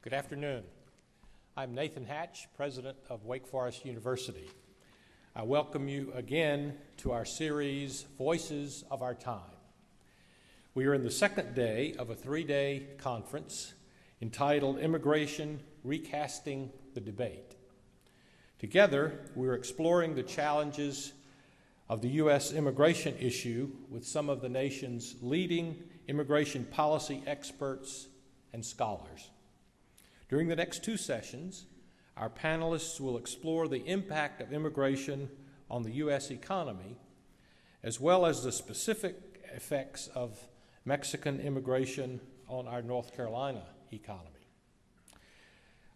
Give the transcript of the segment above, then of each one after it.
Good afternoon. I'm Nathan Hatch, president of Wake Forest University. I welcome you again to our series, Voices of Our Time. We are in the second day of a three-day conference entitled Immigration, Recasting the Debate. Together, we're exploring the challenges of the U.S. immigration issue with some of the nation's leading immigration policy experts and scholars. During the next two sessions, our panelists will explore the impact of immigration on the U.S. economy, as well as the specific effects of Mexican immigration on our North Carolina economy.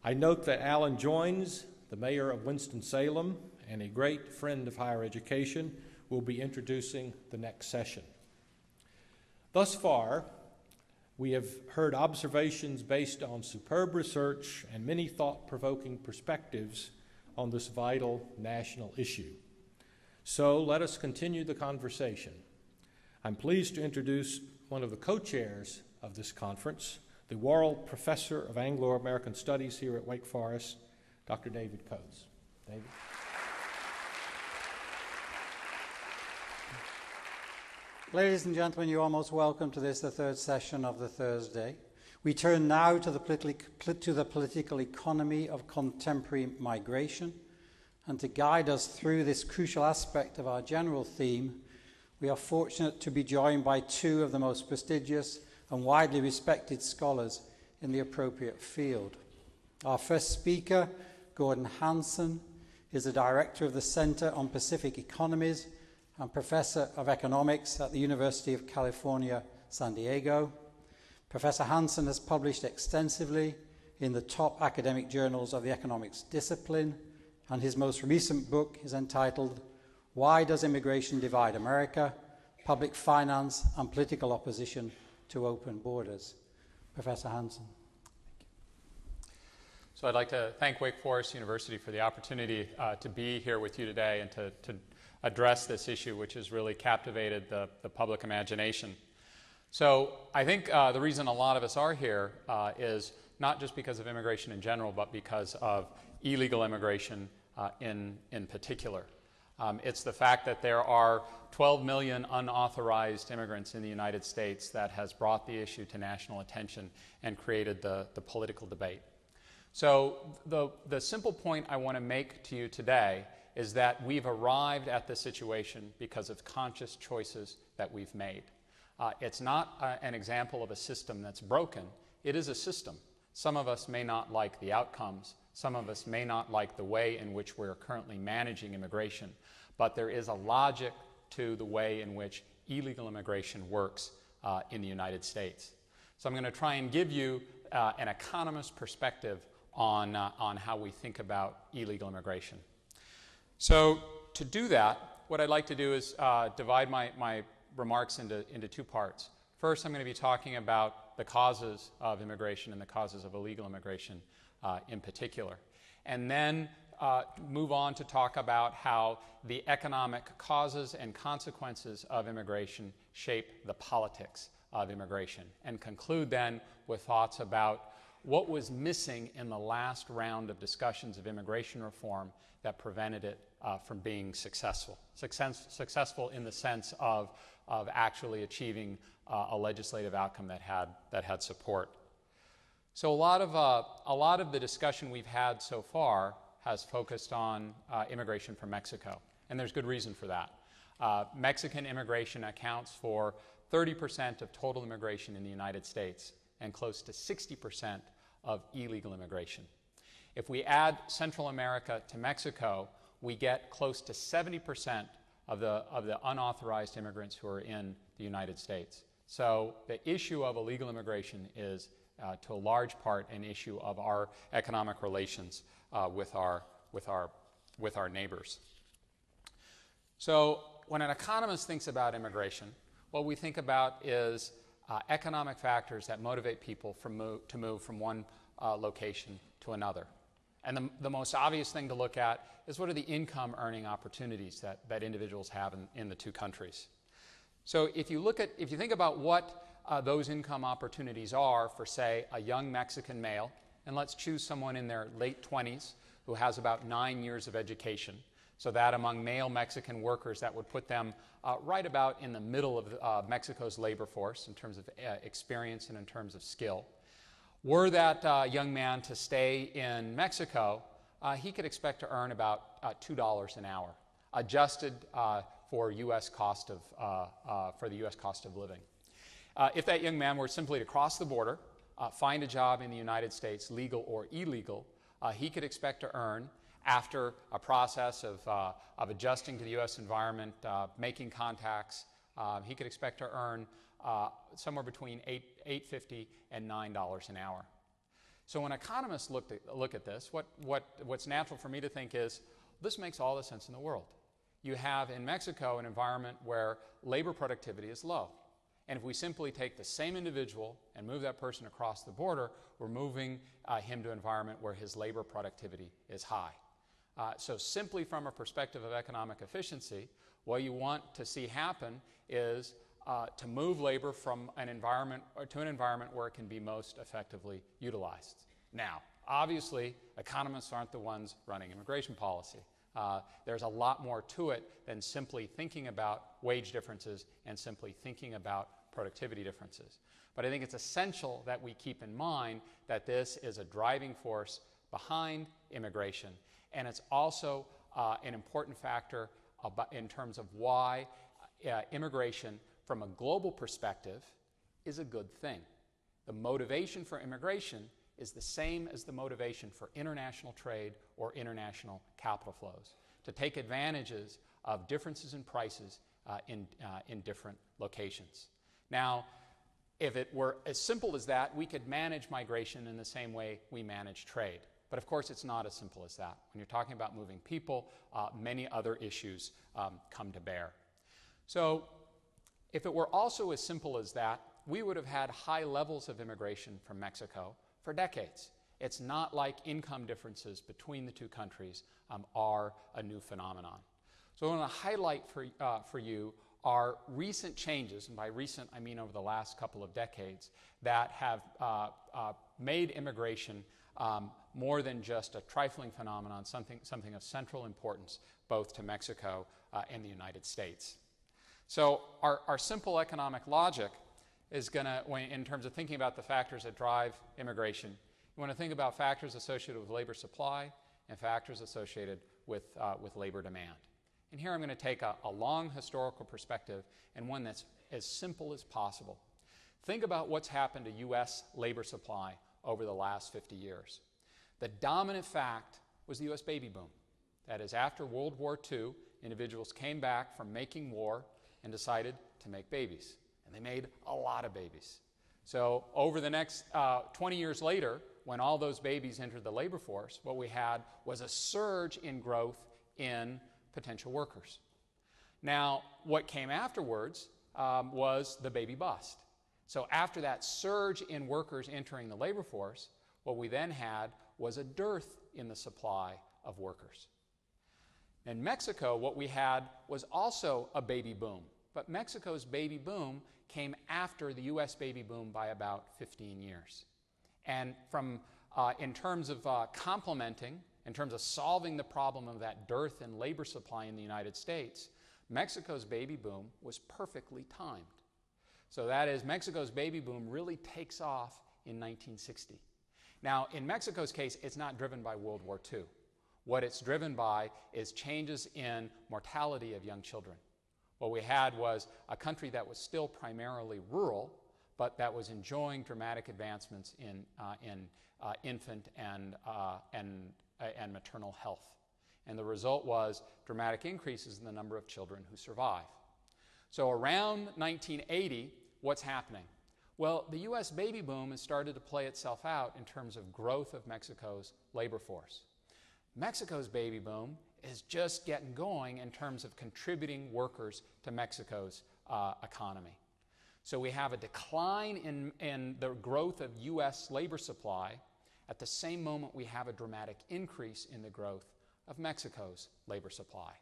I note that Alan Joines, the mayor of Winston-Salem and a great friend of higher education, will be introducing the next session. Thus far, we have heard observations based on superb research and many thought-provoking perspectives on this vital national issue. So let us continue the conversation. I'm pleased to introduce one of the co-chairs of this conference, the Worrell Professor of Anglo-American Studies here at Wake Forest, Dr. David Coates. David. Ladies and gentlemen, you are most welcome to this, the third session of the Thursday. We turn now to the political economy of contemporary migration. And to guide us through this crucial aspect of our general theme, we are fortunate to be joined by two of the most prestigious and widely respected scholars in the appropriate field. Our first speaker, Gordon Hanson, is the director of the Center on Pacific Economies and professor of economics at the University of California, San Diego. Professor Hanson has published extensively in the top academic journals of the economics discipline, and his most recent book is entitled, Why Does Immigration Divide America? Public Finance and Political Opposition to Open Borders. Professor Hanson. So I'd like to thank Wake Forest University for the opportunity to be here with you today and to address this issue, which has really captivated the public imagination. So I think the reason a lot of us are here is not just because of immigration in general, but because of illegal immigration in particular. It's the fact that there are 12 million unauthorized immigrants in the United States that has brought the issue to national attention and created the political debate. So the simple point I want to make to you today is that we've arrived at this situation because of conscious choices that we've made. It's not an example of a system that's broken. It is a system. Some of us may not like the outcomes. Some of us may not like the way in which we're currently managing immigration. But there is a logic to the way in which illegal immigration works in the United States. So I'm going to try and give you an economist perspective on how we think about illegal immigration. So to do that, what I'd like to do is divide my remarks into two parts. First, I'm going to be talking about the causes of immigration and the causes of illegal immigration in particular. And then move on to talk about how the economic causes and consequences of immigration shape the politics of immigration. And conclude then with thoughts about what was missing in the last round of discussions of immigration reform that prevented it from being successful. Successful in the sense of actually achieving a legislative outcome that had support. So a lot of the discussion we've had so far has focused on immigration from Mexico, and there's good reason for that. Mexican immigration accounts for 30% of total immigration in the United States and close to 60% of illegal immigration. If we add Central America to Mexico, we get close to 70% of the unauthorized immigrants who are in the United States. So the issue of illegal immigration is, to a large part, an issue of our economic relations with our neighbors. So when an economist thinks about immigration, what we think about is economic factors that motivate people to move from one location to another. And the most obvious thing to look at is what are the income earning opportunities that individuals have in the two countries. So if you think about what those income opportunities are for, say, a young Mexican male and let's choose someone in their late 20s who has about 9 years of education. So that among male Mexican workers, that would put them right about in the middle of Mexico's labor force in terms of experience and in terms of skill. Were that young man to stay in Mexico, he could expect to earn about $2 an hour, adjusted for the U.S. cost of living. If that young man were simply to cross the border, find a job in the United States, legal or illegal, he could expect to earn, after a process of adjusting to the U.S. environment, making contacts, he could expect to earn somewhere between $8.50 and $9 an hour. So when economists look at this, what's natural for me to think is, this makes all the sense in the world. You have in Mexico an environment where labor productivity is low. And if we simply take the same individual and move that person across the border, we're moving him to an environment where his labor productivity is high. So simply from a perspective of economic efficiency, what you want to see happen is to move labor from an environment to an environment where it can be most effectively utilized. Now, obviously, economists aren't the ones running immigration policy. There's a lot more to it than simply thinking about wage differences and simply thinking about productivity differences. But I think it's essential that we keep in mind that this is a driving force behind immigration, and it's also an important factor in terms of why immigration from a global perspective is a good thing. The motivation for immigration is the same as the motivation for international trade or international capital flows, to take advantages of differences in prices in different locations. Now, if it were as simple as that, we could manage migration in the same way we manage trade. But of course, it's not as simple as that. When you're talking about moving people, many other issues come to bear. So if it were also as simple as that, we would have had high levels of immigration from Mexico for decades. It's not like income differences between the two countries are a new phenomenon. So I want to highlight for you are recent changes, and by recent I mean over the last couple of decades, that have made immigration more than just a trifling phenomenon, something of central importance both to Mexico and the United States. So our simple economic logic is going to, in terms of thinking about the factors that drive immigration, you want to think about factors associated with labor supply and factors associated with labor demand. And here I'm going to take a long historical perspective and one that's as simple as possible. Think about what's happened to U.S. labor supply over the last 50 years. The dominant fact was the U.S. baby boom. That is, after World War II, individuals came back from making war and decided to make babies. And they made a lot of babies. So over the next 20 years later, when all those babies entered the labor force, what we had was a surge in growth in potential workers. Now, what came afterwards was the baby bust. So after that surge in workers entering the labor force, what we then had was a dearth in the supply of workers. In Mexico, what we had was also a baby boom. But Mexico's baby boom came after the U.S. baby boom by about 15 years. And in terms of complementing, in terms of solving the problem of that dearth in labor supply in the United States, Mexico's baby boom was perfectly timed. So that is, Mexico's baby boom really takes off in 1960. Now, in Mexico's case, it's not driven by World War II. What it's driven by is changes in mortality of young children. What we had was a country that was still primarily rural, but that was enjoying dramatic advancements in infant and maternal health. And the result was dramatic increases in the number of children who survive. So around 1980, what's happening? Well, the U.S. baby boom has started to play itself out in terms of growth of Mexico's labor force. Mexico's baby boom is just getting going in terms of contributing workers to Mexico's economy. So we have a decline in the growth of U.S. labor supply. At the same moment, we have a dramatic increase in the growth of Mexico's labor supply.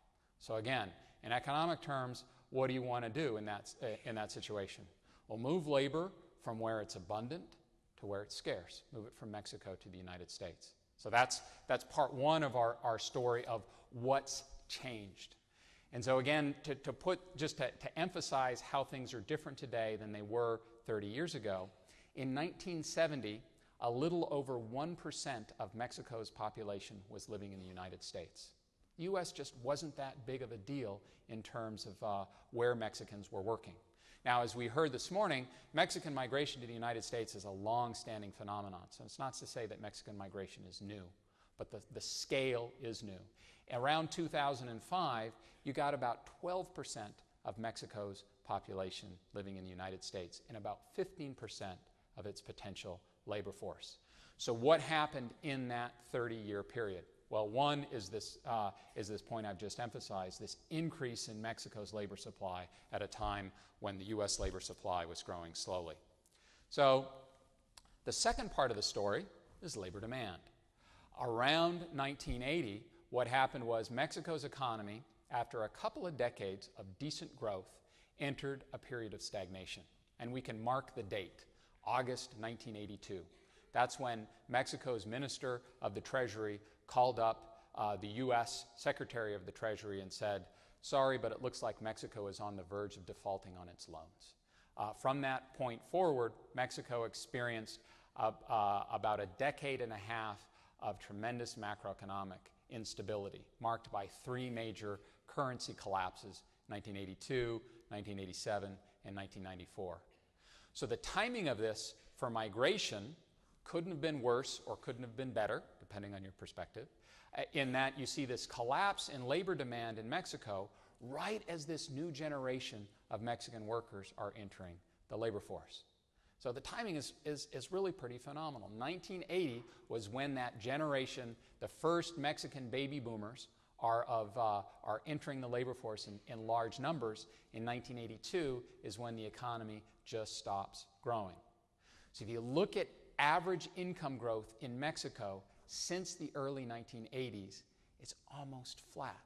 So again, in economic terms, what do you want to do in that situation? Well, move labor from where it's abundant to where it's scarce, move it from Mexico to the United States. So that's part one of our story of what's changed. And so again, to emphasize how things are different today than they were 30 years ago, in 1970, a little over 1% of Mexico's population was living in the United States. The U.S. just wasn't that big of a deal in terms of where Mexicans were working. Now, as we heard this morning, Mexican migration to the United States is a long-standing phenomenon. So it's not to say that Mexican migration is new, but the scale is new. Around 2005, you got about 12% of Mexico's population living in the United States and about 15% of its potential labor force. So what happened in that 30-year period? Well, one is this point I've just emphasized, this increase in Mexico's labor supply at a time when the U.S. labor supply was growing slowly. So the second part of the story is labor demand. Around 1980, what happened was Mexico's economy, after a couple of decades of decent growth, entered a period of stagnation. And we can mark the date, August 1982. That's when Mexico's Minister of the Treasury called up the U.S. Secretary of the Treasury and said, sorry, but it looks like Mexico is on the verge of defaulting on its loans. From that point forward, Mexico experienced about a decade and a half of tremendous macroeconomic instability, marked by three major currency collapses, 1982, 1987, and 1994. So the timing of this for migration couldn't have been worse or couldn't have been better, depending on your perspective, in that you see this collapse in labor demand in Mexico right as this new generation of Mexican workers are entering the labor force. So the timing is really pretty phenomenal. 1980 was when that generation, the first Mexican baby boomers, are entering the labor force in large numbers. In 1982 is when the economy just stops growing. So if you look at average income growth in Mexico since the early 1980s, it's almost flat.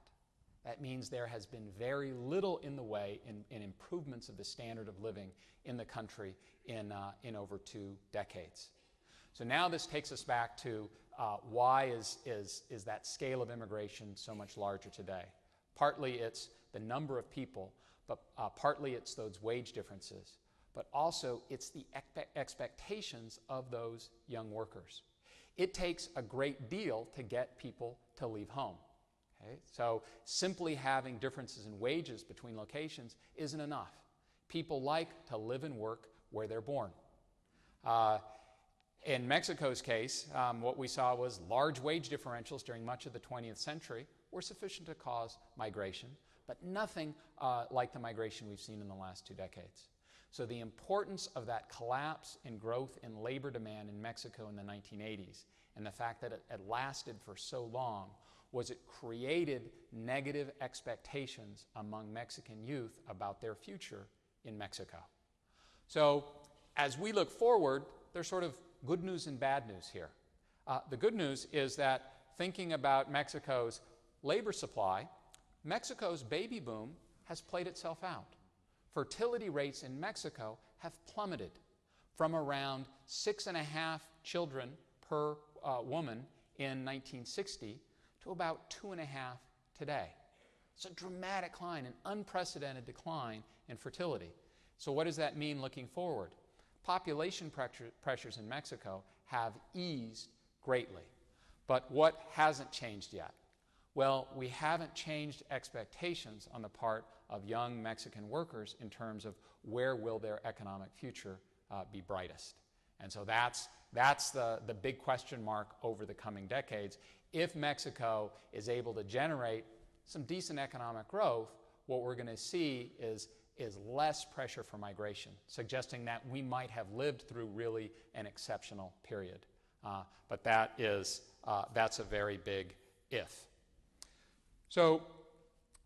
That means there has been very little in the way in improvements of the standard of living in the country in over 2 decades. So now this takes us back to why is that scale of immigration so much larger today? Partly it's the number of people, but partly it's those wage differences, but also it's the expectations of those young workers. It takes a great deal to get people to leave home. Okay? So simply having differences in wages between locations isn't enough. People like to live and work where they're born. In Mexico's case, what we saw was large wage differentials during much of the 20th century were sufficient to cause migration, but nothing like the migration we've seen in the last 2 decades. So the importance of that collapse in growth in labor demand in Mexico in the 1980s and the fact that it lasted for so long was it created negative expectations among Mexican youth about their future in Mexico. So as we look forward, there's sort of good news and bad news here. The good news is that thinking about Mexico's labor supply, Mexico's baby boom has played itself out. Fertility rates in Mexico have plummeted from around 6.5 children per woman in 1960 to about 2.5 today. It's a dramatic decline, an unprecedented decline in fertility. So what does that mean looking forward? Population pressures in Mexico have eased greatly. But what hasn't changed yet? Well, we haven't changed expectations on the part of young Mexican workers in terms of where will their economic future be brightest. And so that's the big question mark over the coming decades. If Mexico is able to generate some decent economic growth, what we're going to see is less pressure for migration, suggesting that we might have lived through really an exceptional period. But that's a very big if. So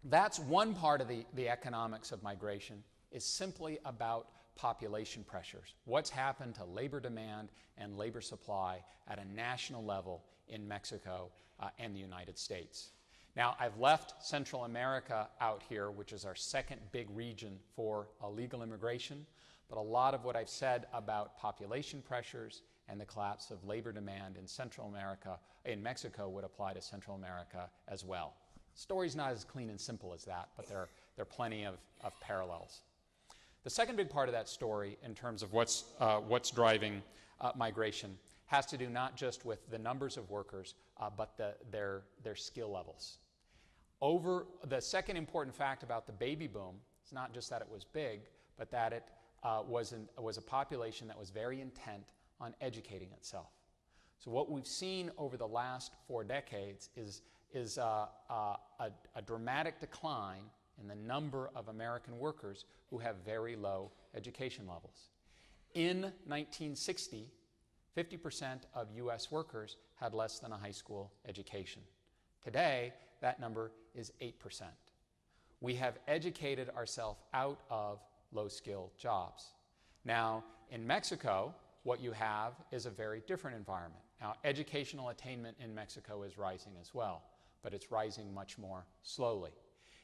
that's one part of the economics of migration, is simply about population pressures. What's happened to labor demand and labor supply at a national level in Mexico and the United States. Now, I've left Central America out here, which is our second big region for illegal immigration, but a lot of what I've said about population pressures and the collapse of labor demand in Central America, in Mexico, would apply to Central America as well. The story's not as clean and simple as that, but there are plenty of parallels. The second big part of that story, in terms of what's driving migration, has to do not just with the numbers of workers, but their skill levels. The second important fact about the baby boom is not just that it was big, but that it was a population that was very intent on educating itself. So what we've seen over the last 4 decades is a dramatic decline in the number of American workers who have very low education levels. In 1960, 50% of U.S. workers had less than a high school education. Today, that number is 8%. We have educated ourselves out of low-skilled jobs. Now, in Mexico, what you have is a very different environment. Now, educational attainment in Mexico is rising as well, but it's rising much more slowly.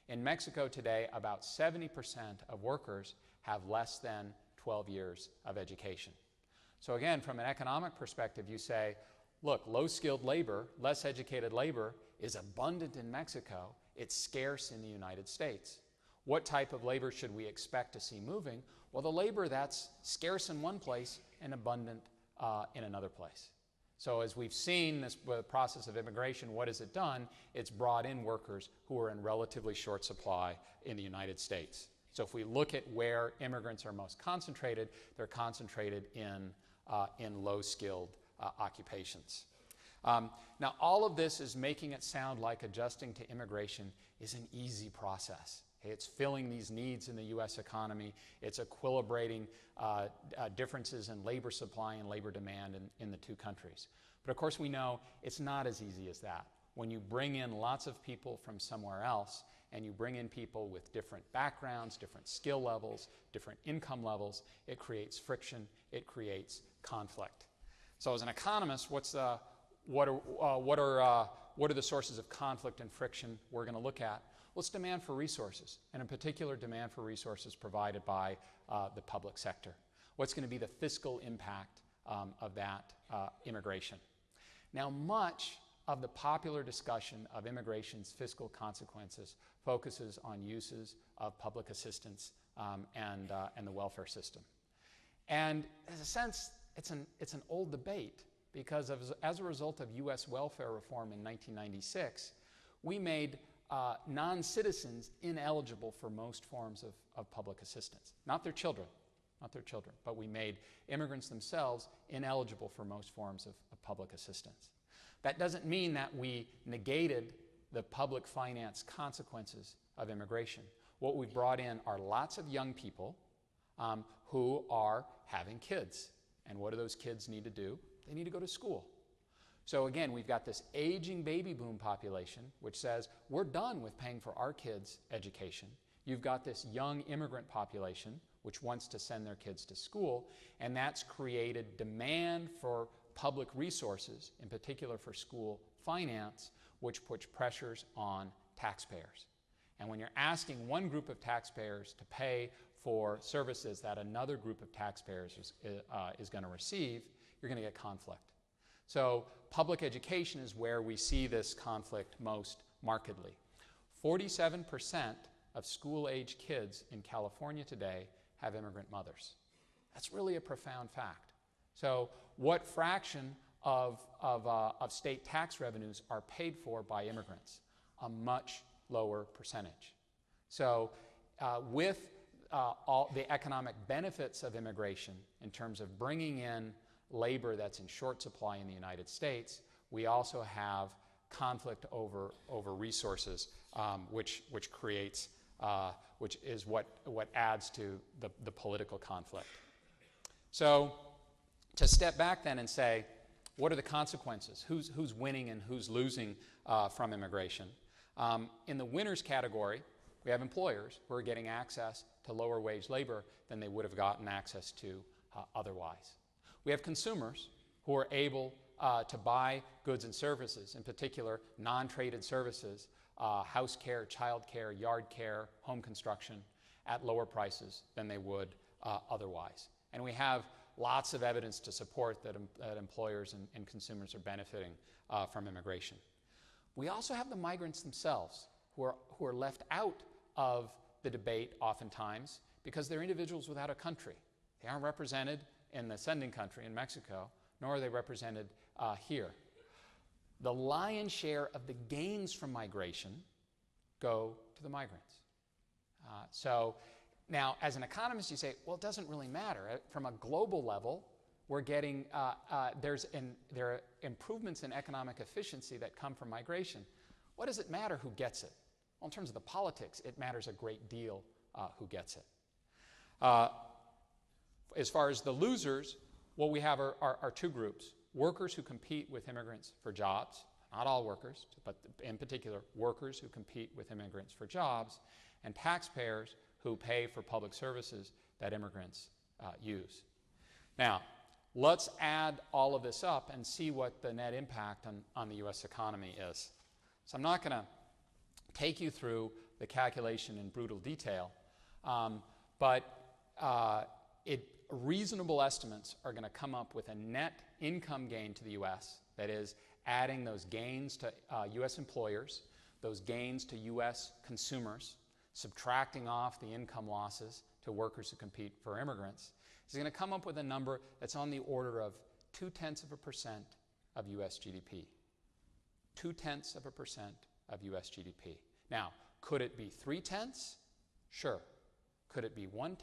In Mexico today, about 70% of workers have less than 12 years of education. So again, from an economic perspective, you say, look, low-skilled labor, less educated labor is abundant in Mexico. It's scarce in the United States. What type of labor should we expect to see moving? Well, the labor that's scarce in one place and abundant in another place. So as we've seen this process of immigration, what has it done? It's brought in workers who are in relatively short supply in the United States. So if we look at where immigrants are most concentrated, they're concentrated in low-skilled occupations. Now, all of this is making it sound like adjusting to immigration is an easy process. It's filling these needs in the U.S. economy. It's equilibrating differences in labor supply and labor demand in the two countries. But of course, we know it's not as easy as that. When you bring in lots of people from somewhere else, and you bring in people with different backgrounds, different skill levels, different income levels, it creates friction, it creates conflict. So as an economist, what are the sources of conflict and friction we're going to look at? Well, it's demand for resources, and in particular, demand for resources provided by the public sector. What's going to be the fiscal impact of that immigration? Now, much of the popular discussion of immigration's fiscal consequences focuses on uses of public assistance and the welfare system. And in a sense, it's an old debate, because as a result of U.S. welfare reform in 1996, we made non-citizens ineligible for most forms of public assistance. Not their children, but we made immigrants themselves ineligible for most forms of public assistance. That doesn't mean that we negated the public finance consequences of immigration. What we've brought in are lots of young people who are having kids. And what do those kids need to do? They need to go to school. So again, we've got this aging baby boom population, which says we're done with paying for our kids' education. You've got this young immigrant population, which wants to send their kids to school, and that's created demand for public resources, in particular for school finance, which puts pressures on taxpayers. And when you're asking one group of taxpayers to pay for services that another group of taxpayers is going to receive, you're going to get conflict. So public education is where we see this conflict most markedly. 47% of school-age kids in California today have immigrant mothers. That's really a profound fact. So what fraction of state tax revenues are paid for by immigrants? A much lower percentage. So with all the economic benefits of immigration in terms of bringing in labor that's in short supply in the United States, we also have conflict over resources, which is what adds to the political conflict. So to step back then and say, what are the consequences? Who's winning and who's losing from immigration? In the winners category, we have employers who are getting access to lower wage labor than they would have gotten access to otherwise. We have consumers who are able to buy goods and services, in particular non-traded services, house care, child care, yard care, home construction, at lower prices than they would otherwise. And we have lots of evidence to support that, that employers and consumers are benefiting from immigration. We also have the migrants themselves who are left out of the debate oftentimes because they're individuals without a country. They aren't represented in the sending country in Mexico, nor are they represented here. The lion's share of the gains from migration go to the migrants. So now, as an economist, you say, well, it doesn't really matter. From a global level, we're getting, there are improvements in economic efficiency that come from migration. What does it matter who gets it? Well, in terms of the politics, it matters a great deal who gets it. As far as the losers, what we have are two groups. Workers who compete with immigrants for jobs, not all workers, but in particular, workers who compete with immigrants for jobs, and taxpayers who pay for public services that immigrants use. Now, let's add all of this up and see what the net impact on the U.S. economy is. So I'm not going to take you through the calculation in brutal detail, but reasonable estimates are going to come up with a net income gain to the U.S., that is, adding those gains to U.S. employers, those gains to U.S. consumers, subtracting off the income losses to workers who compete for immigrants, is going to come up with a number that's on the order of 0.2% of U.S. GDP. 0.2% of U.S. GDP. Now, could it be 0.3? Sure. Could it be 1/10?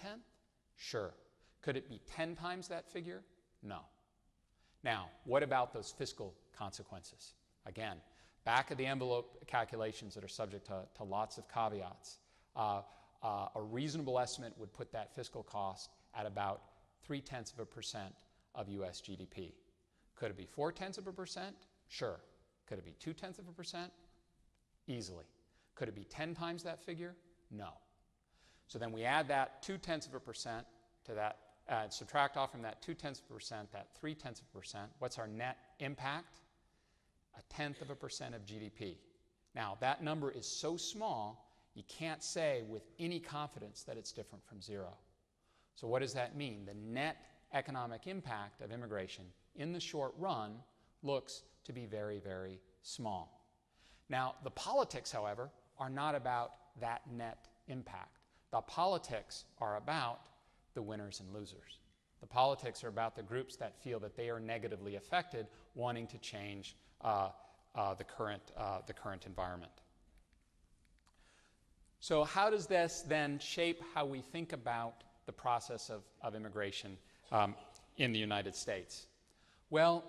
Sure. Could it be 10 times that figure? No. Now, what about those fiscal consequences? Again, back of the envelope calculations that are subject to lots of caveats. A reasonable estimate would put that fiscal cost at about 0.3% of U.S. GDP. Could it be 0.4%? Sure. Could it be 0.2%? Easily. Could it be 10 times that figure? No. So then we add that 0.2% to that, subtract off from that 0.2%, that 0.3%. What's our net impact? 0.1% of GDP. Now, that number is so small, you can't say with any confidence that it's different from zero. So what does that mean? The net economic impact of immigration in the short run looks to be very, very small. Now, the politics, however, are not about that net impact. The politics are about the winners and losers. The politics are about the groups that feel that they are negatively affected, wanting to change the current environment. So how does this then shape how we think about the process of immigration in the United States? Well,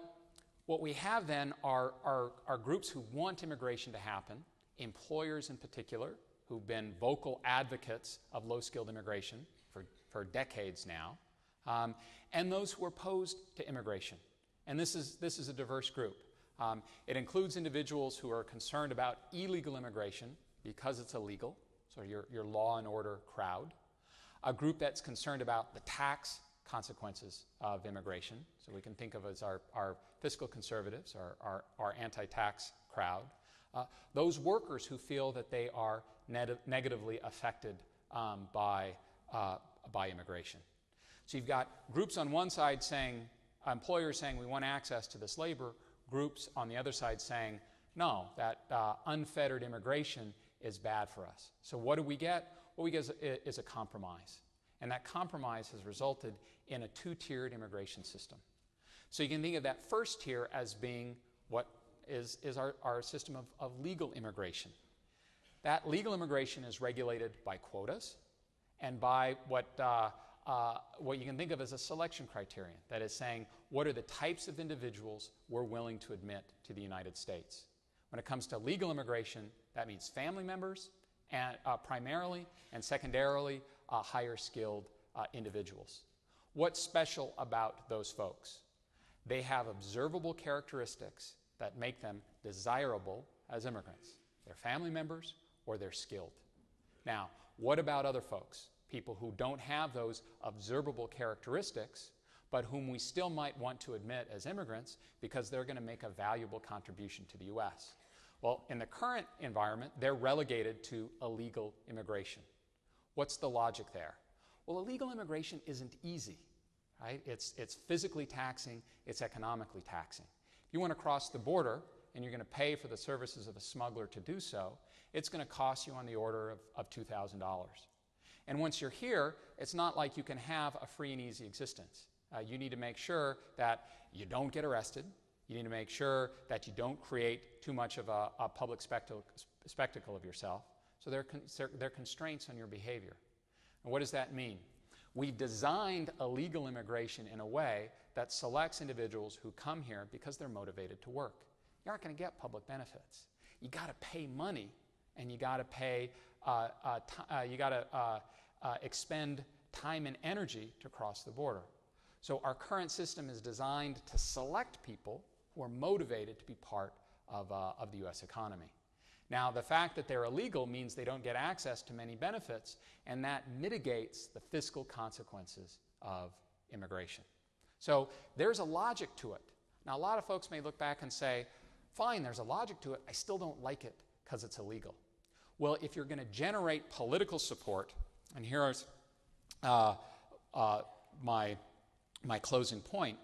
what we have then are groups who want immigration to happen, employers in particular, who've been vocal advocates of low-skilled immigration for decades now, and those who are opposed to immigration. And this is a diverse group. It includes individuals who are concerned about illegal immigration because it's illegal, so your law and order crowd. A group that's concerned about the tax consequences of immigration, so we can think of as our fiscal conservatives, our anti-tax crowd. Those workers who feel that they are negatively affected by immigration. So you've got groups on one side saying, employers saying we want access to this labor, groups on the other side saying, no, that unfettered immigration is bad for us. So what do we get? What we get is a compromise. And that compromise has resulted in a two-tiered immigration system. So you can think of that first tier as being what is our system of legal immigration. That legal immigration is regulated by quotas and by what you can think of as a selection criterion. That is saying, what are the types of individuals we're willing to admit to the United States? When it comes to legal immigration, that means family members, and primarily, and secondarily, higher skilled individuals. What's special about those folks? They have observable characteristics that make them desirable as immigrants. They're family members or they're skilled. Now, what about other folks? People who don't have those observable characteristics, but whom we still might want to admit as immigrants because they're going to make a valuable contribution to the U.S. Well, in the current environment, they're relegated to illegal immigration. What's the logic there? Well, illegal immigration isn't easy. right? It's physically taxing, it's economically taxing. If you want to cross the border and you're going to pay for the services of a smuggler to do so, it's going to cost you on the order of $2,000. And once you're here, it's not like you can have a free and easy existence. You need to make sure that you don't get arrested. You need to make sure that you don't create too much of a public spectacle of yourself. So there are constraints on your behavior. And what does that mean? We've designed illegal immigration in a way that selects individuals who come here because they're motivated to work. You aren't going to get public benefits. You got to pay money, and you got to pay. Expend time and energy to cross the border. So our current system is designed to select people who are motivated to be part of the U.S. economy. Now, the fact that they're illegal means they don't get access to many benefits, and that mitigates the fiscal consequences of immigration. So there's a logic to it. Now, a lot of folks may look back and say, fine, there's a logic to it. I still don't like it because it's illegal. Well, if you're going to generate political support, and here's my closing point.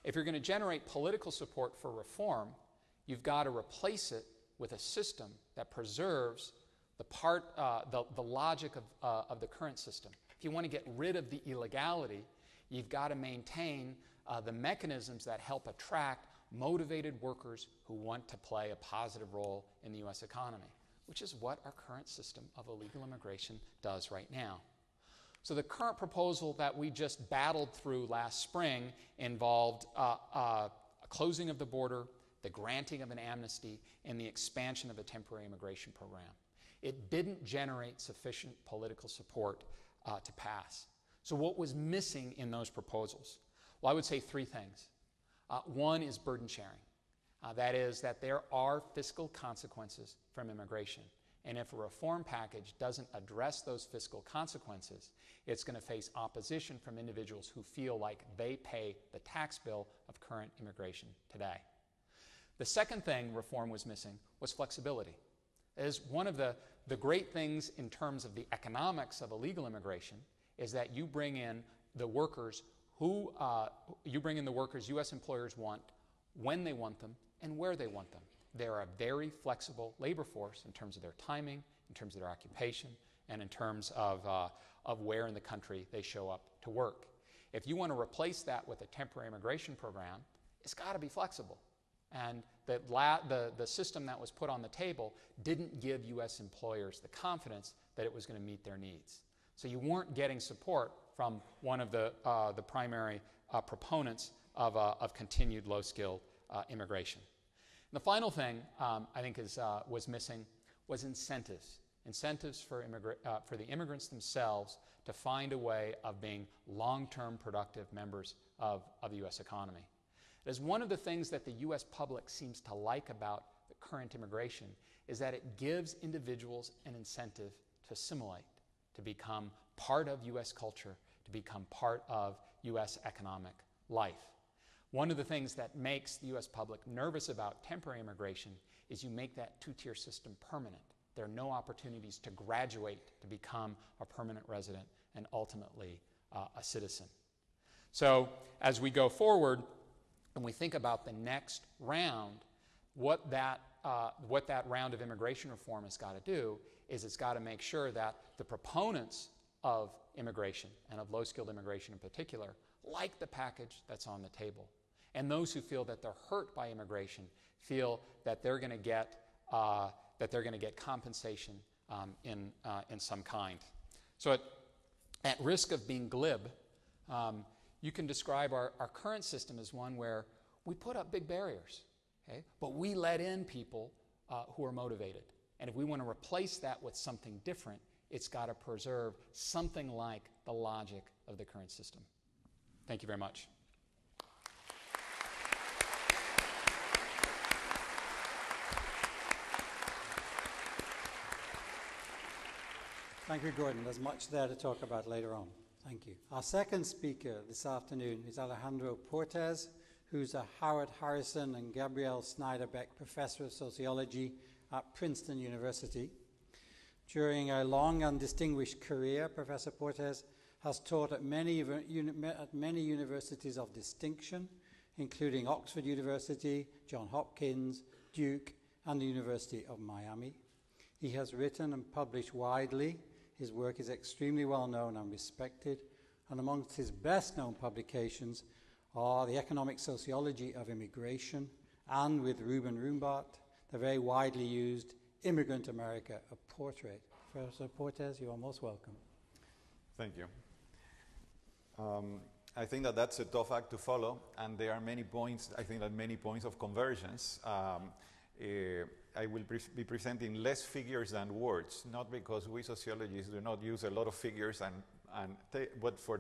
If you're going to generate political support for reform, you've got to replace it with a system that preserves the logic of the current system. If you want to get rid of the illegality, you've got to maintain the mechanisms that help attract motivated workers who want to play a positive role in the U.S. economy, which is what our current system of illegal immigration does right now. So the current proposal that we just battled through last spring involved a closing of the border, the granting of an amnesty, and the expansion of the temporary immigration program. It didn't generate sufficient political support to pass. So what was missing in those proposals? Well, I would say three things. One is burden sharing. That is that there are fiscal consequences from immigration. And if a reform package doesn't address those fiscal consequences, it's going to face opposition from individuals who feel like they pay the tax bill of current immigration today. The second thing reform was missing was flexibility. It is one of the great things in terms of the economics of illegal immigration is that you bring in the workers U.S. employers want, when they want them, and where they want them. They're a very flexible labor force in terms of their timing, in terms of their occupation, and in terms of where in the country they show up to work. If you want to replace that with a temporary immigration program, it's got to be flexible. And the system that was put on the table didn't give U.S. employers the confidence that it was going to meet their needs. So you weren't getting support from one of the primary proponents of continued low-skilled immigration. And the final thing I think was missing was incentives. Incentives for the immigrants themselves to find a way of being long-term productive members of the U.S. economy. It is one of the things that the U.S. public seems to like about the current immigration is that it gives individuals an incentive to assimilate, to become part of U.S. culture, to become part of U.S. economic life. One of the things that makes the U.S. public nervous about temporary immigration is you make that two-tier system permanent. There are no opportunities to graduate to become a permanent resident and ultimately a citizen. So as we go forward and we think about the next round, what that round of immigration reform has got to do is it's got to make sure that the proponents of immigration and of low-skilled immigration in particular like the package that's on the table. And those who feel that they're hurt by immigration feel that they're going to get compensation in some kind. So at risk of being glib, you can describe our current system as one where we put up big barriers, okay? But we let in people who are motivated. And if we want to replace that with something different, it's got to preserve something like the logic of the current system. Thank you very much. Thank you, Gordon. There's much there to talk about later on. Thank you. Our second speaker this afternoon is Alejandro Portes, who's a Howard Harrison and Gabrielle Snyder-Beck Professor of Sociology at Princeton University. During a long and distinguished career, Professor Portes has taught at many universities of distinction, including Oxford University, Johns Hopkins, Duke, and the University of Miami. He has written and published widely. His work is extremely well known and respected, and amongst his best-known publications are The Economic Sociology of Immigration, and with Ruben Rumbart, the very widely used Immigrant America, a Portrait. Professor Portes, you are most welcome. Thank you. I think that that's a tough act to follow, and there are many points, I think that many points of convergence. I will be presenting less figures than words, not because we sociologists do not use a lot of figures, but for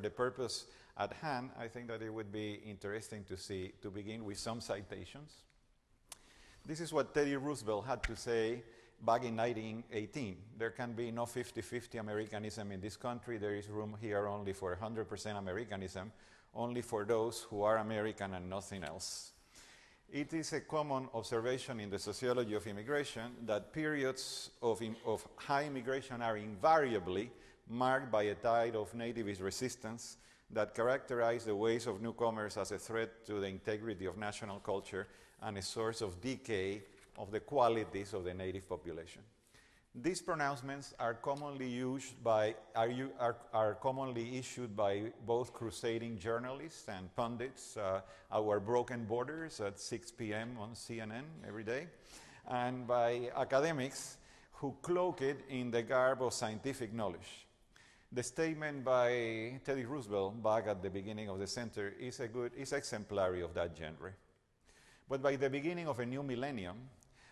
the purpose at hand, I think that it would be interesting to begin with some citations. This is what Teddy Roosevelt had to say back in 1918. There can be no 50-50 Americanism in this country. There is room here only for 100% Americanism, only for those who are American and nothing else. It is a common observation in the sociology of immigration that periods of high immigration are invariably marked by a tide of nativist resistance that characterize the ways of newcomers as a threat to the integrity of national culture and a source of decay of the qualities of the native population. These pronouncements are commonly issued by both crusading journalists and pundits, Our Broken Borders at 6 p.m. on CNN every day, and by academics who cloak it in the garb of scientific knowledge. The statement by Teddy Roosevelt back at the beginning of the center is exemplary of that genre. But by the beginning of a new millennium,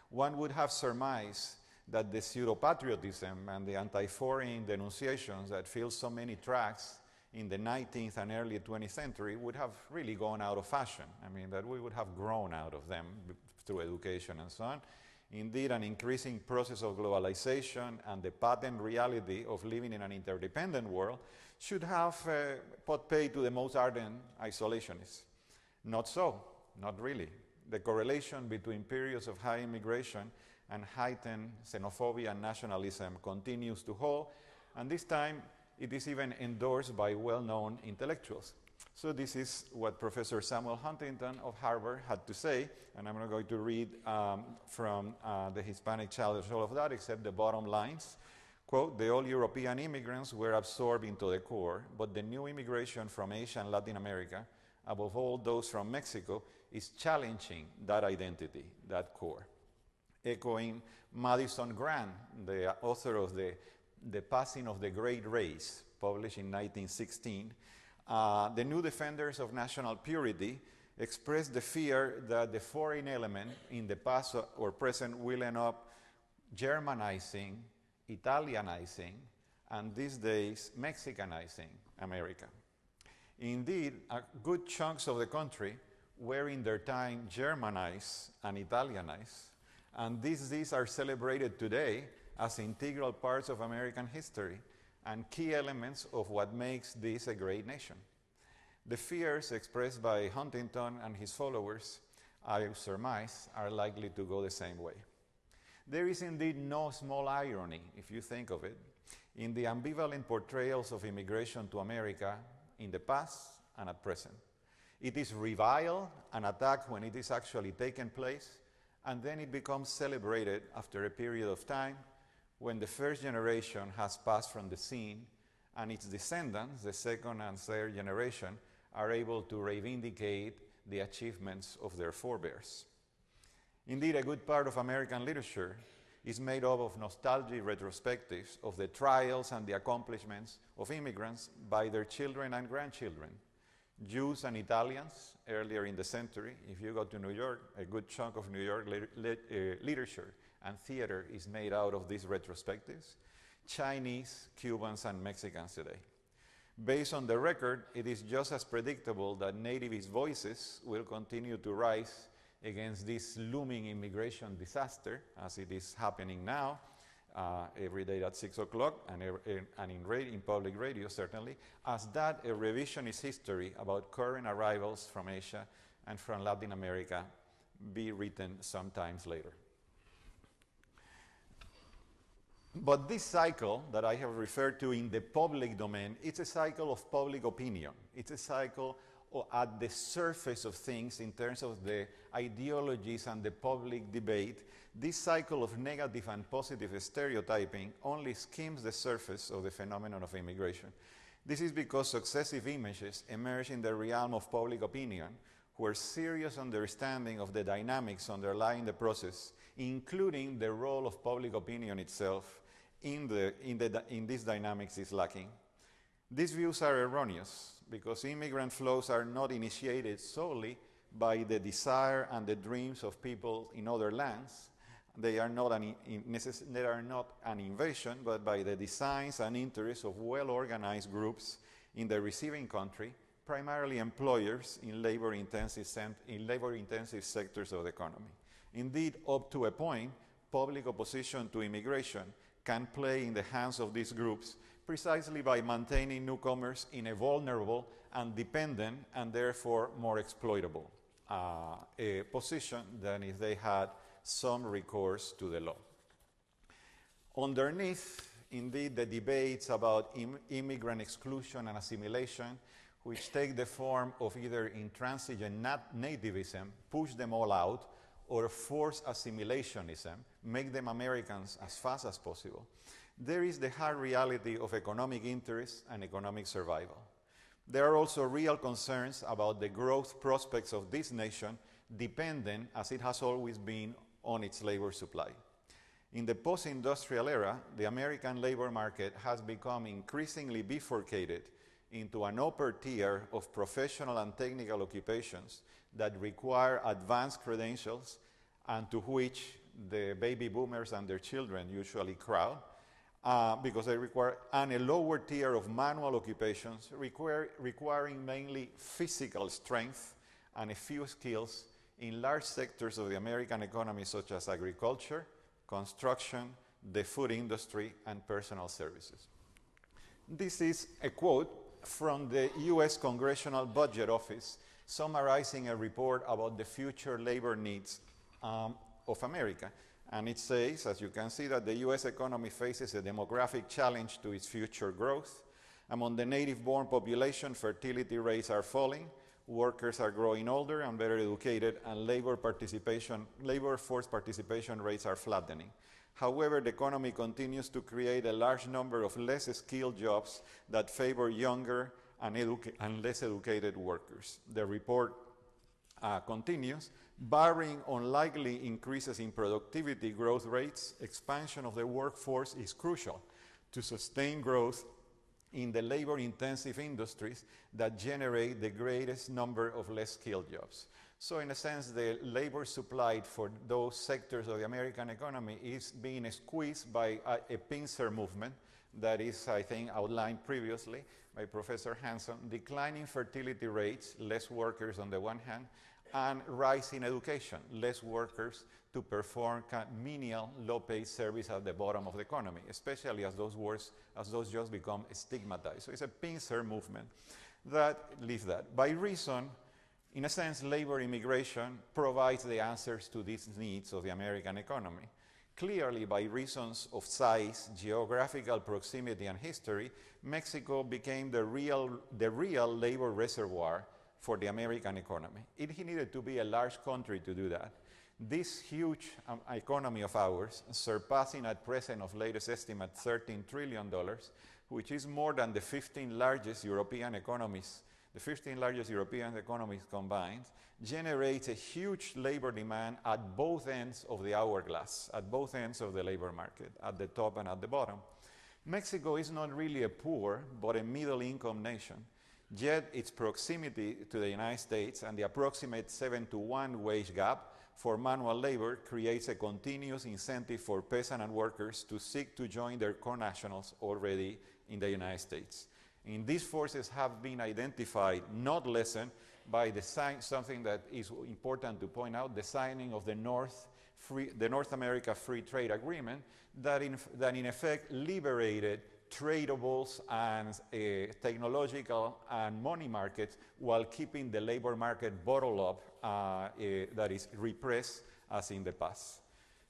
one would have surmised that the pseudo-patriotism and the anti-foreign denunciations that fill so many tracks in the 19th and early 20th century would have really gone out of fashion. I mean, that we would have grown out of them through education and so on. Indeed, an increasing process of globalization and the patent reality of living in an interdependent world should have put pay to the most ardent isolationists. Not so, not really. The correlation between periods of high immigration and heightened xenophobia and nationalism continues to hold, and this time it is even endorsed by well-known intellectuals. So this is what Professor Samuel Huntington of Harvard had to say, and I'm not going to read from the Hispanic Challenge all of that, except the bottom lines. Quote, "The old European immigrants were absorbed into the core, but the new immigration from Asia and Latin America, above all those from Mexico, is challenging that identity, that core." Echoing Madison Grant, the author of the Passing of the Great Race, published in 1916, the new defenders of national purity expressed the fear that the foreign element in the past or present will end up Germanizing, Italianizing, and these days Mexicanizing America. Indeed, good chunks of the country were in their time Germanized and Italianized, and these are celebrated today as integral parts of American history and key elements of what makes this a great nation. The fears expressed by Huntington and his followers, I surmise, are likely to go the same way. There is indeed no small irony, if you think of it, in the ambivalent portrayals of immigration to America in the past and at present. It is reviled and attacked when it is actually taken place, and then it becomes celebrated after a period of time when the first generation has passed from the scene and its descendants, the second and third generation, are able to reivindicate the achievements of their forebears. Indeed, a good part of American literature is made up of nostalgic retrospectives of the trials and the accomplishments of immigrants by their children and grandchildren. Jews and Italians, earlier in the century, if you go to New York, a good chunk of New York literature and theater is made out of these retrospectives. Chinese, Cubans, and Mexicans today. Based on the record, it is just as predictable that nativist voices will continue to rise against this looming immigration disaster, as it is happening now, every day at 6 o'clock, and in public radio, certainly, as that a revisionist history about current arrivals from Asia and from Latin America be written sometimes later. But this cycle that I have referred to in the public domain, it's a cycle of public opinion. It's a cycle at the surface of things in terms of the ideologies and the public debate. This cycle of negative and positive stereotyping only skims the surface of the phenomenon of immigration. This is because successive images emerge in the realm of public opinion, where serious understanding of the dynamics underlying the process, including the role of public opinion itself in these dynamics, is lacking. These views are erroneous because immigrant flows are not initiated solely by the desire and the dreams of people in other lands. They are not an invasion, but by the designs and interests of well-organized groups in the receiving country, primarily employers in labor-intensive sectors of the economy. Indeed, up to a point, public opposition to immigration can play in the hands of these groups precisely by maintaining newcomers in a vulnerable and dependent and therefore more exploitable position than if they had some recourse to the law. Underneath, indeed, the debates about immigrant exclusion and assimilation, which take the form of either intransigent nativism, push them all out, or forced assimilationism, make them Americans as fast as possible. There is the hard reality of economic interest and economic survival. There are also real concerns about the growth prospects of this nation, dependent, as it has always been, on its labor supply. In the post-industrial era, the American labor market has become increasingly bifurcated into an upper tier of professional and technical occupations that require advanced credentials and to which the baby boomers and their children usually crowd because they require, and a lower tier of manual occupations requiring mainly physical strength and a few skills in large sectors of the American economy such as agriculture, construction, the food industry, and personal services. This is a quote from the US Congressional Budget Office summarizing a report about the future labor needs of America. And it says, as you can see, that the US economy faces a demographic challenge to its future growth. Among the native-born population, fertility rates are falling, workers are growing older and better educated, and labor force participation rates are flattening. However, the economy continues to create a large number of less skilled jobs that favor younger and less educated workers. The report continues, barring unlikely increases in productivity growth rates, expansion of the workforce is crucial to sustain growth in the labor-intensive industries that generate the greatest number of less skilled jobs. So in a sense, the labor supply for those sectors of the American economy is being squeezed by a pincer movement that is, I think, outlined previously by Professor Hanson, declining fertility rates, less workers on the one hand, and rising education, less workers to perform menial, low-paid service at the bottom of the economy, especially as those jobs become stigmatized. So it's a pincer movement that leaves that. By reason, in a sense, labor immigration provides the answers to these needs of the American economy. Clearly, by reasons of size, geographical proximity, and history, Mexico became the real labor reservoir for the American economy. It needed to be a large country to do that. This huge economy of ours, surpassing at present of latest estimate $13 trillion, which is more than the 15 largest European economies combined, generates a huge labor demand at both ends of the hourglass, at both ends of the labor market, at the top and at the bottom. Mexico is not really a poor, but a middle-income nation. Yet its proximity to the United States and the approximate 7-to-1 wage gap for manual labor creates a continuous incentive for peasant and workers to seek to join their connationals already in the United States. And these forces have been identified, not lessened, by something that is important to point out, the signing of the North America Free Trade Agreement that in effect liberated tradables and technological and money markets while keeping the labor market bottled up that is repressed as in the past.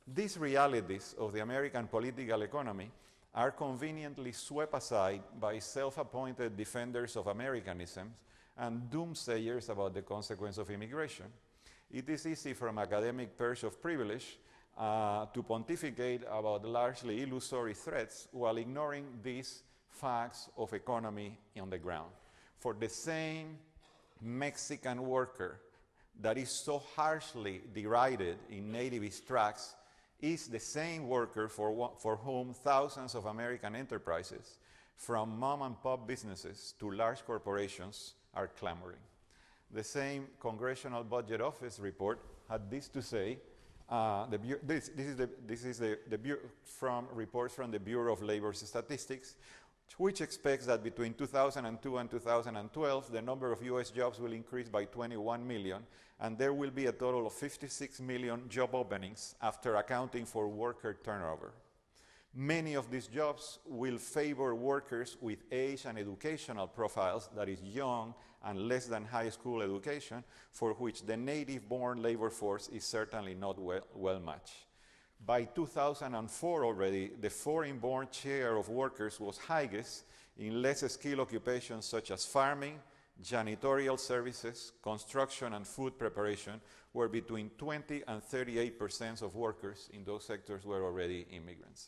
These realities of the American political economy are conveniently swept aside by self-appointed defenders of Americanisms and doomsayers about the consequence of immigration. It is easy from academic perch of privilege to pontificate about largely illusory threats while ignoring these facts of economy on the ground. For the same Mexican worker that is so harshly derided in nativist tracts is the same worker for whom thousands of American enterprises, from mom and pop businesses to large corporations, are clamoring. The same Congressional Budget Office report had this to say. This is from reports from the Bureau of Labor Statistics, which expects that between 2002 and 2012, the number of U.S. jobs will increase by 21 million, and there will be a total of 56 million job openings after accounting for worker turnover. Many of these jobs will favor workers with age and educational profiles that is young and less than high school education, for which the native-born labor force is certainly not well matched. By 2004 already, the foreign-born share of workers was highest in less skilled occupations such as farming, janitorial services, construction, and food preparation, where between 20 and 38% of workers in those sectors were already immigrants.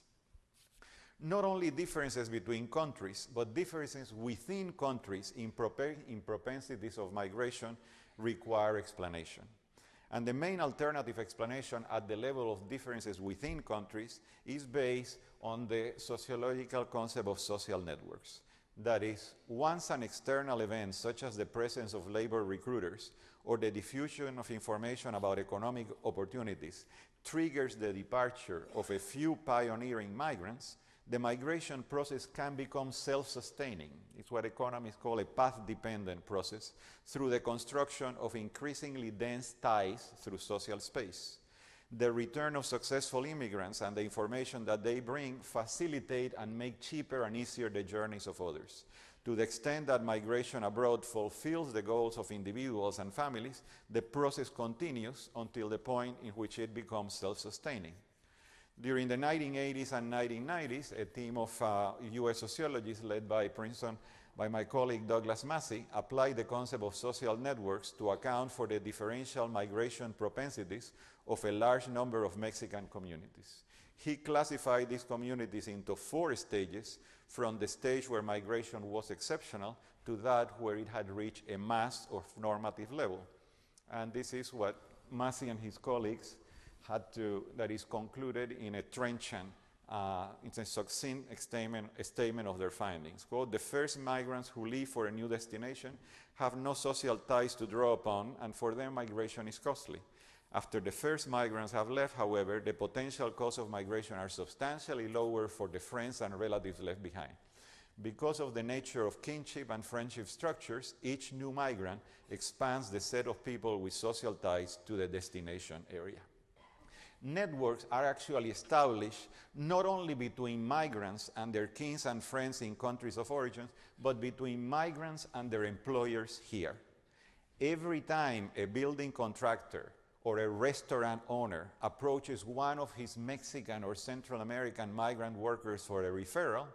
Not only differences between countries, but differences within countries in propensities of migration require explanation. And the main alternative explanation at the level of differences within countries is based on the sociological concept of social networks. That is, once an external event such as the presence of labor recruiters or the diffusion of information about economic opportunities triggers the departure of a few pioneering migrants, the migration process can become self-sustaining. It's what economists call a path-dependent process through the construction of increasingly dense ties through social space. The return of successful immigrants and the information that they bring facilitate and make cheaper and easier the journeys of others. To the extent that migration abroad fulfills the goals of individuals and families, the process continues until the point in which it becomes self-sustaining. During the 1980s and 1990s, a team of US sociologists led by Princeton, by my colleague Douglas Massey, applied the concept of social networks to account for the differential migration propensities of a large number of Mexican communities. He classified these communities into 4 stages, from the stage where migration was exceptional to that where it had reached a mass or normative level. And this is what Massey and his colleagues that is concluded in a trenchant, it's a succinct statement of their findings. Quote, the first migrants who leave for a new destination have no social ties to draw upon, and for them migration is costly. After the first migrants have left, however, the potential costs of migration are substantially lower for the friends and relatives left behind. Because of the nature of kinship and friendship structures, each new migrant expands the set of people with social ties to the destination area. Networks are actually established not only between migrants and their kin and friends in countries of origin, but between migrants and their employers here. Every time a building contractor or a restaurant owner approaches one of his Mexican or Central American migrant workers for a referral,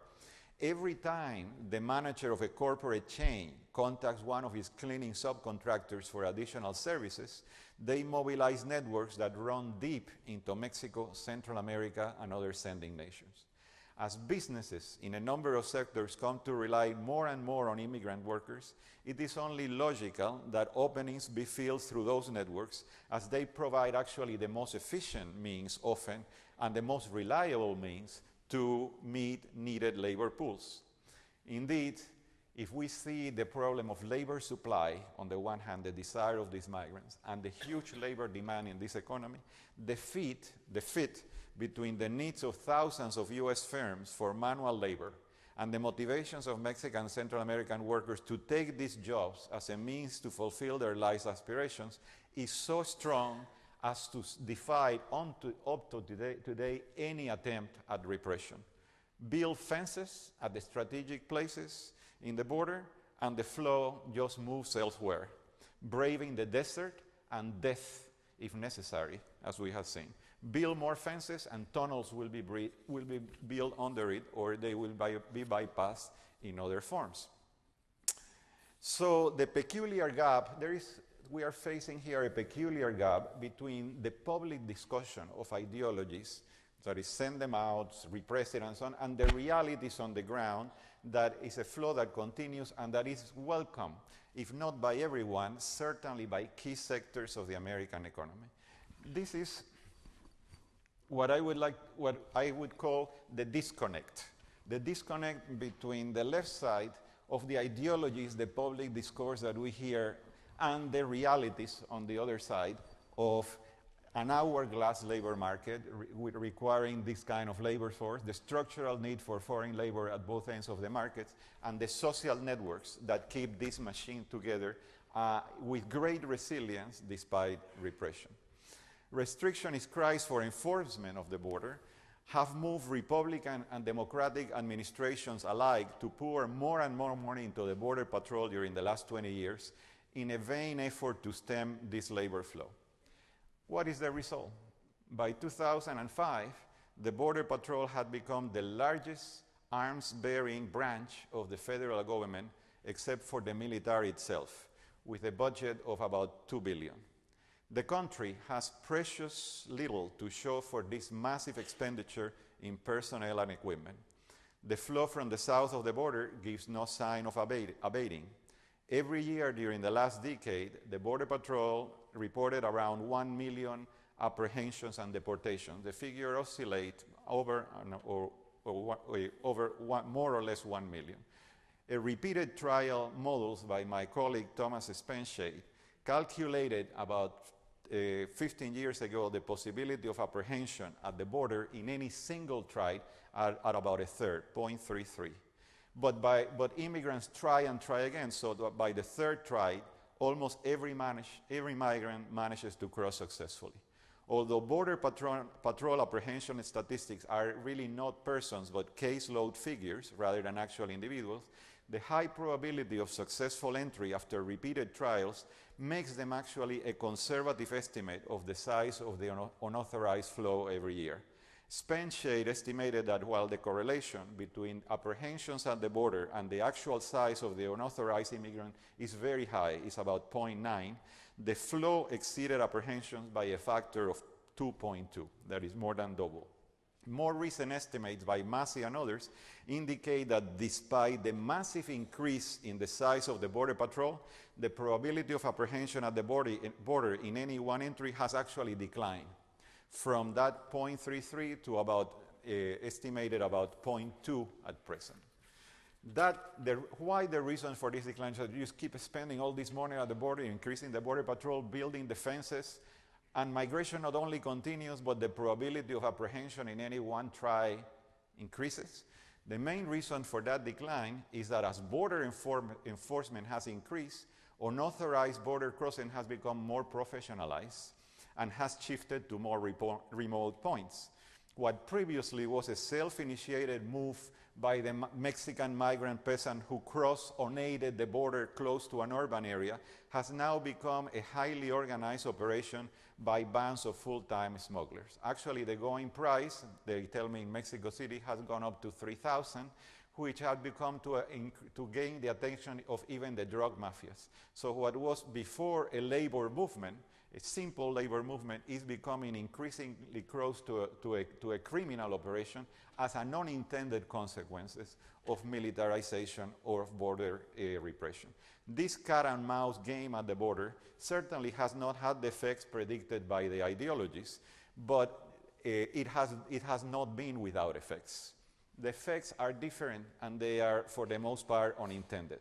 every time the manager of a corporate chain contacts one of his cleaning subcontractors for additional services, they mobilize networks that run deep into Mexico, Central America, and other sending nations. As businesses in a number of sectors come to rely more and more on immigrant workers, it is only logical that openings be filled through those networks, as they provide actually the most efficient means often and the most reliable means to meet needed labor pools. Indeed, if we see the problem of labor supply, on the one hand, the desire of these migrants, and the huge labor demand in this economy, the fit between the needs of thousands of US firms for manual labor and the motivations of Mexican and Central American workers to take these jobs as a means to fulfill their life's aspirations is so strong as to defy up to today any attempt at repression. Build fences at the strategic places in the border, and the flow just moves elsewhere, braving the desert and death if necessary, as we have seen. build more fences, and tunnels will be built under it, or they will be bypassed in other forms. So the peculiar gap, we are facing here a peculiar gap between the public discussion of ideologies, that is, send them out, repress it, and so on, and the realities on the ground. That is a flow that continues and that is welcome, if not by everyone, certainly by key sectors of the American economy. This is what I would call the disconnect between the left side of the ideologies, the public discourse that we hear, and the realities on the other side of an hourglass labor market requiring this kind of labor force, the structural need for foreign labor at both ends of the markets, and the social networks that keep this machine together with great resilience despite repression. Restrictionist cries for enforcement of the border have moved Republican and Democratic administrations alike to pour more and more money into the Border Patrol during the last 20 years in a vain effort to stem this labor flow. What is the result? By 2005, the Border Patrol had become the largest arms-bearing branch of the federal government, except for the military itself, with a budget of about $2 billion. The country has precious little to show for this massive expenditure in personnel and equipment. The flow from the south of the border gives no sign of abating. Every year during the last decade, the Border Patrol reported around 1 million apprehensions and deportations. The figure oscillates over more or less 1 million. A repeated trial models by my colleague Thomas Spenshade calculated about 15 years ago the possibility of apprehension at the border in any single trial at about a third, 0.33. But immigrants try and try again, so that by the third try, almost every migrant manages to cross successfully. Although Border Patrol apprehension statistics are really not persons but caseload figures rather than actual individuals, the high probability of successful entry after repeated trials makes them actually a conservative estimate of the size of the unauthorized flow every year. Spenshade estimated that while the correlation between apprehensions at the border and the actual size of the unauthorized immigrant is very high, it's about 0.9, the flow exceeded apprehensions by a factor of 2.2, that is more than double. More recent estimates by Massey and others indicate that despite the massive increase in the size of the Border Patrol, the probability of apprehension at the border in any one entry has actually declined from that 0.33 to about estimated about 0.2 at present. Why the reason for this decline is that you just keep spending all this money at the border, increasing the Border Patrol, building the fences, and migration not only continues, but the probability of apprehension in any one try increases. The main reason for that decline is that as border enforcement has increased, unauthorized border crossing has become more professionalized and has shifted to more remote points. What previously was a self-initiated move by the Mexican migrant peasant who crossed unaided the border close to an urban area has now become a highly organized operation by bands of full-time smugglers. Actually, the going price, they tell me in Mexico City, has gone up to $3,000, which had become to gain the attention of even the drug mafias. So what was before a labor movement, a simple labor movement, is becoming increasingly close to a criminal operation as an unintended consequences of militarization or of border repression. This cat and mouse game at the border certainly has not had the effects predicted by the ideologies, but it has not been without effects. The effects are different, and they are, for the most part, unintended.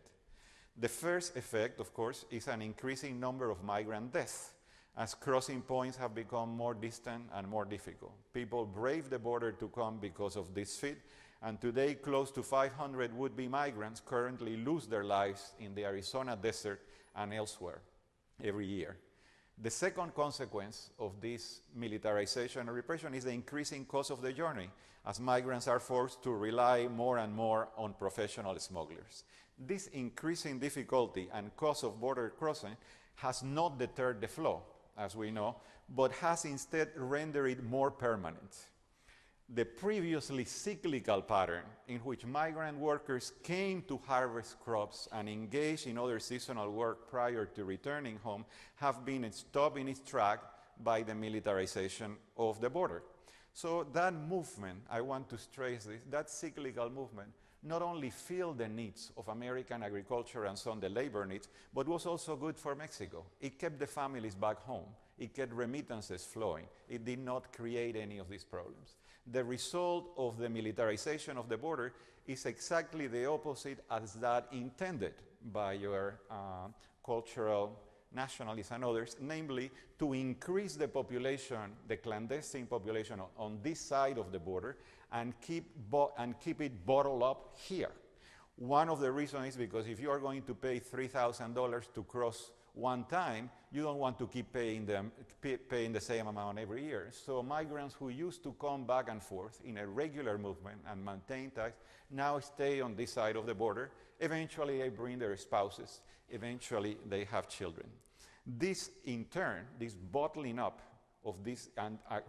The first effect, of course, is an increasing number of migrant deaths, as crossing points have become more distant and more difficult. People brave the border to come because of this feat, and today close to 500 would-be migrants currently lose their lives in the Arizona desert and elsewhere every year. The second consequence of this militarization and repression is the increasing cost of the journey, as migrants are forced to rely more and more on professional smugglers. This increasing difficulty and cost of border crossing has not deterred the flow. as we know, but has instead rendered it more permanent. The previously cyclical pattern in which migrant workers came to harvest crops and engage in other seasonal work prior to returning home have been stopped in its track by the militarization of the border. So that movement, I want to stress this, that cyclical movement not only filled the needs of American agriculture and some of the labor needs, but was also good for Mexico. It kept the families back home. It kept remittances flowing. It did not create any of these problems. The result of the militarization of the border is exactly the opposite as that intended by your cultural nationalists and others, namely to increase the population, the clandestine population on this side of the border and keep it bottled up here. One of the reasons is because if you are going to pay $3,000 to cross one time, you don't want to keep paying the same amount every year. So migrants who used to come back and forth in a regular movement and maintain ties now stay on this side of the border. Eventually they bring their spouses. Eventually they have children. This in turn, this bottling up of this,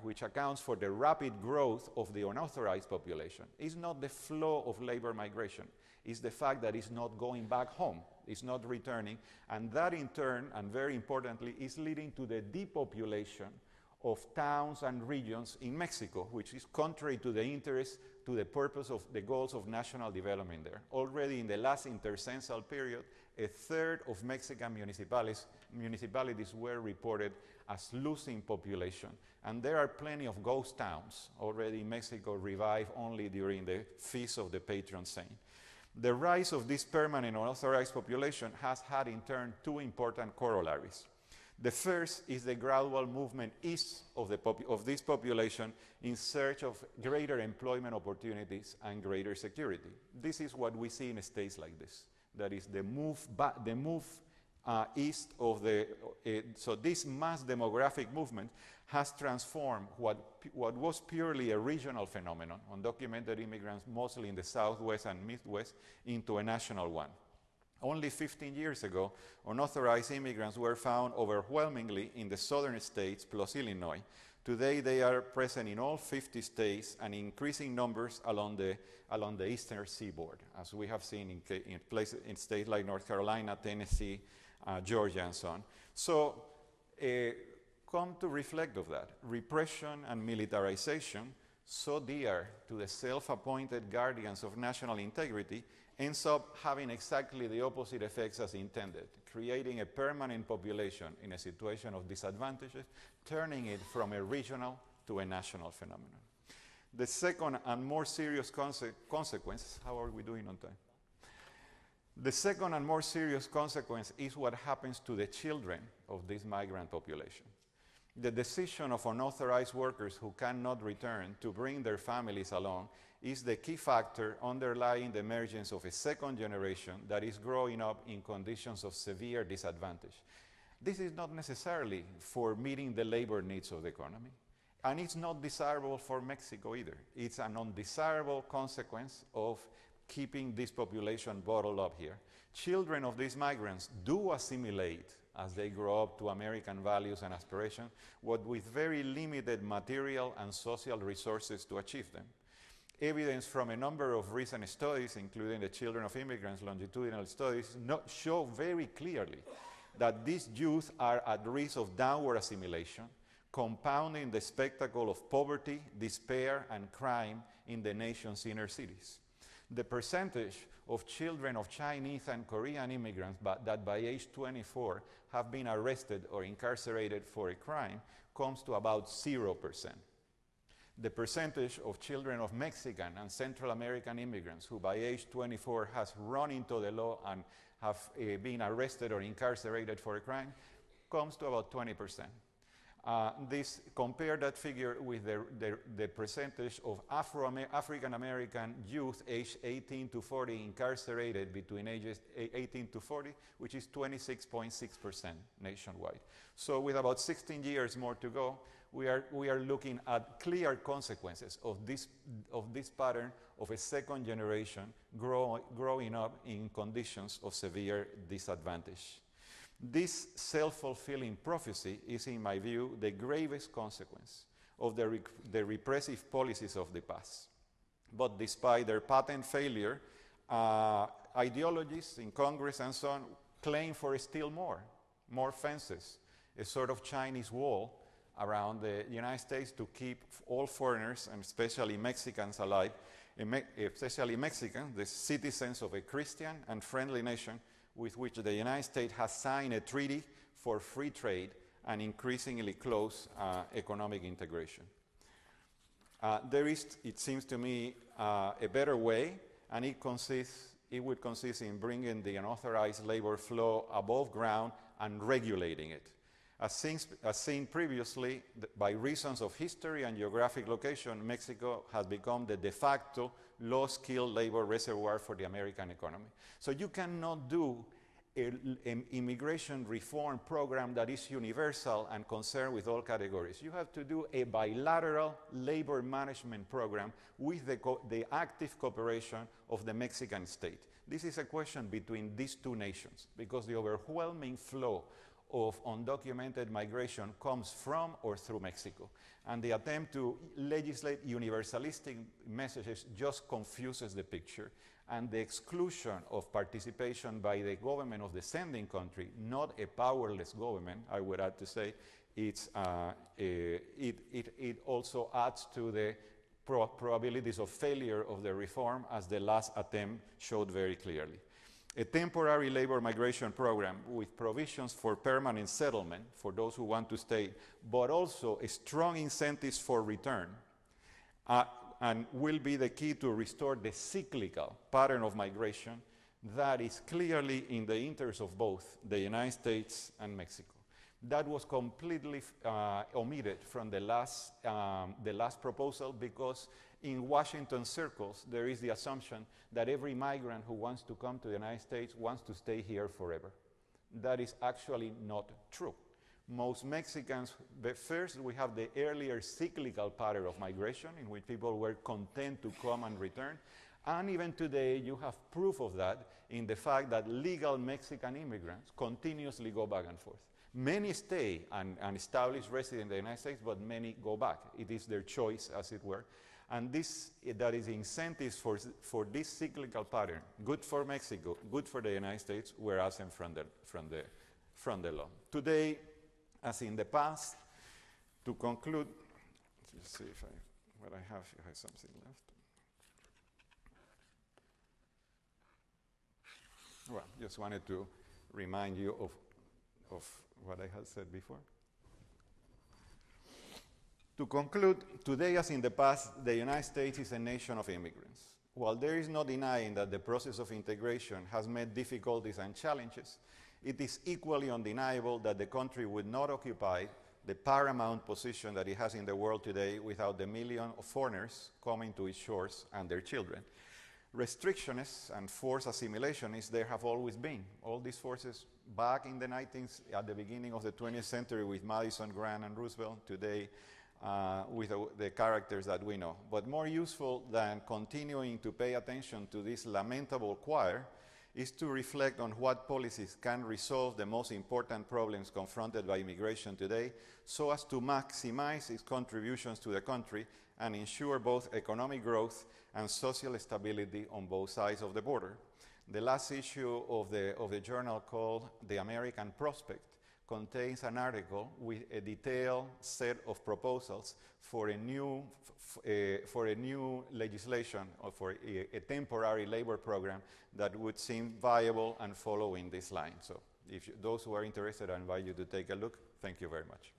which accounts for the rapid growth of the unauthorized population, is not the flow of labor migration. It's the fact that it's not going back home. It's not returning. And that in turn, and very importantly, is leading to the depopulation of towns and regions in Mexico, which is contrary to the interest, to the purpose of the goals of national development there. Already in the last intercensal period, a third of Mexican municipalities were reported as losing population. And there are plenty of ghost towns already in Mexico revived only during the feast of the patron saint. The rise of this permanent unauthorized population has had in turn two important corollaries. The first is the gradual movement east of this population in search of greater employment opportunities and greater security. This is what we see in states like this. That is the move east of the, so this mass demographic movement has transformed what was purely a regional phenomenon, undocumented immigrants mostly in the Southwest and Midwest, into a national one. Only 15 years ago, unauthorized immigrants were found overwhelmingly in the southern states plus Illinois. Today, they are present in all 50 states and increasing numbers along the eastern seaboard, as we have seen in states like North Carolina, Tennessee, Georgia, and so on. So, come to reflect of that. Repression and militarization, so dear to the self-appointed guardians of national integrity, ends up having exactly the opposite effects as intended, creating a permanent population in a situation of disadvantages, turning it from a regional to a national phenomenon. The second and more serious consequence, how are we doing on time? The second and more serious consequence is what happens to the children of this migrant population. The decision of unauthorized workers who cannot return to bring their families along is the key factor underlying the emergence of a second generation that is growing up in conditions of severe disadvantage. This is not necessarily for meeting the labor needs of the economy, and it's not desirable for Mexico either. It's an undesirable consequence of keeping this population bottled up here. Children of these migrants do assimilate as they grow up to American values and aspirations, but with very limited material and social resources to achieve them. Evidence from a number of recent studies, including the Children of Immigrants longitudinal studies, show very clearly that these youth are at risk of downward assimilation, compounding the spectacle of poverty, despair, and crime in the nation's inner cities. The percentage of children of Chinese and Korean immigrants that by age 24 have been arrested or incarcerated for a crime comes to about 0%. The percentage of children of Mexican and Central American immigrants who by age 24 has run into the law and have been arrested or incarcerated for a crime comes to about 20%. Compare that figure with the percentage of African American youth aged 18 to 40 incarcerated between ages 18 to 40, which is 26.6% nationwide. So with about 16 years more to go, we are looking at clear consequences of this pattern of a second generation growing up in conditions of severe disadvantage. This self-fulfilling prophecy is, in my view, the gravest consequence of the repressive policies of the past. But despite their patent failure, ideologies in Congress and so on claim for still more fences, a sort of Chinese wall around the United States to keep all foreigners, and especially Mexicans, alive, especially Mexicans, the citizens of a Christian and friendly nation with which the United States has signed a treaty for free trade and increasingly close economic integration. There is, it seems to me, a better way, and it would consist in bringing the unauthorized labor flow above ground and regulating it. As seen previously, by reasons of history and geographic location, Mexico has become the de facto low-skilled labor reservoir for the American economy. So you cannot do an immigration reform program that is universal and concerned with all categories. You have to do a bilateral labor management program with the active cooperation of the Mexican state. This is a question between these two nations, because the overwhelming flow of undocumented migration comes from or through Mexico. And the attempt to legislate universalistic messages just confuses the picture. And the exclusion of participation by the government of the sending country, not a powerless government, I would add to say, it also adds to the probabilities of failure of the reform, as the last attempt showed very clearly. A temporary labor migration program with provisions for permanent settlement for those who want to stay, but also a strong incentives for return, and will be the key to restore the cyclical pattern of migration that is clearly in the interest of both the United States and Mexico. That was completely omitted from the last proposal, because in Washington circles, there is the assumption that every migrant who wants to come to the United States wants to stay here forever. That is actually not true. Most Mexicans, but first we have the earlier cyclical pattern of migration in which people were content to come and return. And even today, you have proof of that in the fact that legal Mexican immigrants continuously go back and forth. Many stay and establish residence in the United States, but many go back. It is their choice, as it were. And that is incentives for this cyclical pattern, good for Mexico, good for the United States, were absent from the law. Today, as in the past, to conclude, let's see if what I have something left. Well, just wanted to remind you of what I had said before. To conclude, today as in the past, the United States is a nation of immigrants. While there is no denying that the process of integration has met difficulties and challenges, it is equally undeniable that the country would not occupy the paramount position that it has in the world today without the millions of foreigners coming to its shores and their children. Restrictionists and forced assimilationists there have always been. All these forces back in the at the beginning of the 20th century with Madison, Grant, and Roosevelt, today with the characters that we know. But more useful than continuing to pay attention to this lamentable choir is to reflect on what policies can resolve the most important problems confronted by immigration today, so as to maximize its contributions to the country and ensure both economic growth and social stability on both sides of the border. The last issue of the journal, called The American Prospect, contains an article with a detailed set of proposals for a new legislation, or for a temporary labor program that would seem viable and follow in this line. So those who are interested, I invite you to take a look. Thank you very much.